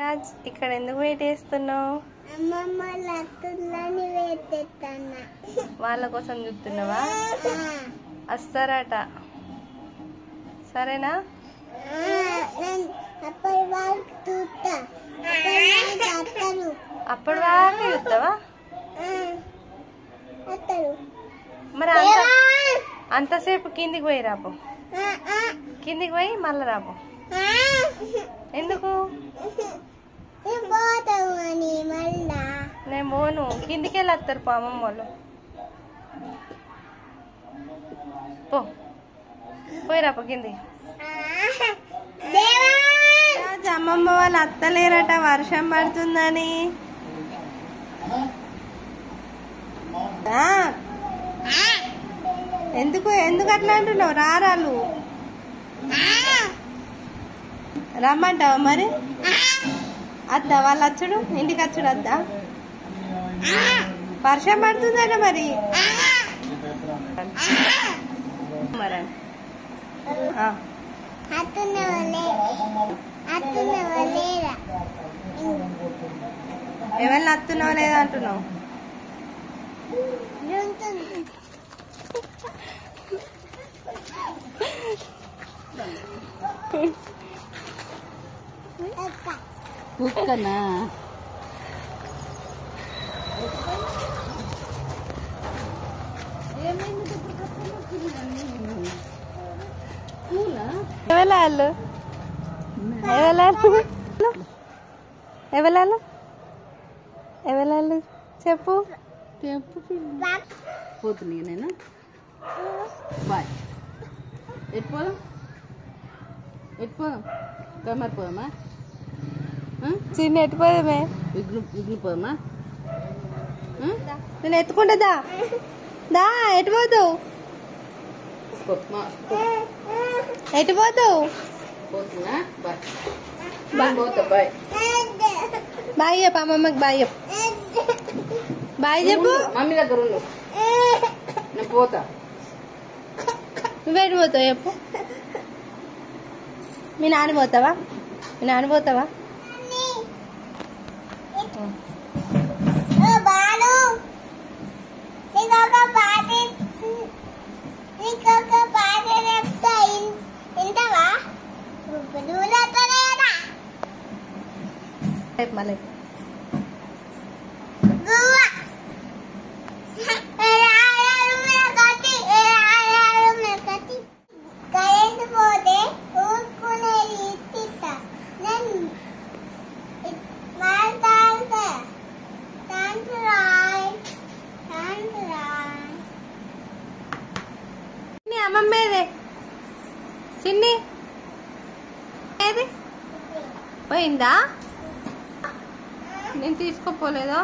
రాజ్ ఇక్కడ ఎందుకు వెయిట్ చేస్తున్నావు? వాళ్ళ కోసం చూస్తున్నావా? వస్తారట, సరేనా? అప్పటి వరకు చూస్తావా? మరి అంతసేపు కిందికి పోయి రాపో, కిందికి పోయి మళ్ళీ రాపో. ఎందుకు? నేను పోను, కిందికి వెళ్ళి వస్తారు పో అమ్మమ్మ వాళ్ళు. పో పోయి రాపో కిందికి. అమ్మమ్మ వాళ్ళు అత్తలేరట, వర్షం పడుతుందని. ఎందుకు ఎందుకు అట్లా అంటున్నావు? రారాలు రమ్మంటావా మరి? అద్దా వాళ్ళు వచ్చుడు, ఇంటికి వచ్చుడు అద్దా? వర్షం పడుతుందట మరి. మరి ఎవరిని అత్తున్నావు లేదా అంటున్నావు? కుక్కనా? ఎవలాలు ఎవలాలు ఎవలాలు ఎవలాలు చెప్పు చెప్పు. పోతున్నాయి నేను. బాయ్. ఎట్పోదాం ఎట్పోదాం? కమర్ పోదామా? చిన్న ఎట్టిపోదామే? విగ్గు పోదామా? నేను ఎత్తుకుంటుందా? దా ఎట్టిపోతావు? ఎట్టిపోతావు? పోతున్నా. బాయ్. పోతా. బాయ్. బాయ్ చెప్పు అమ్మమ్మకి. బాయ్ చెప్పు. బాయ్ చెప్పు. మమ్మీ దగ్గర ఉండు, నేను పోతా. నువ్వు ఎట్టిపోతావు చెప్పు? మీ నాన్న పోతావా? మీ నాన్న పోతావా? మళ్ళీ అమ్మమ్మ ఏదే? చిన్ని ఏది పోయిందా? నేను తీసుకోపోలేదా?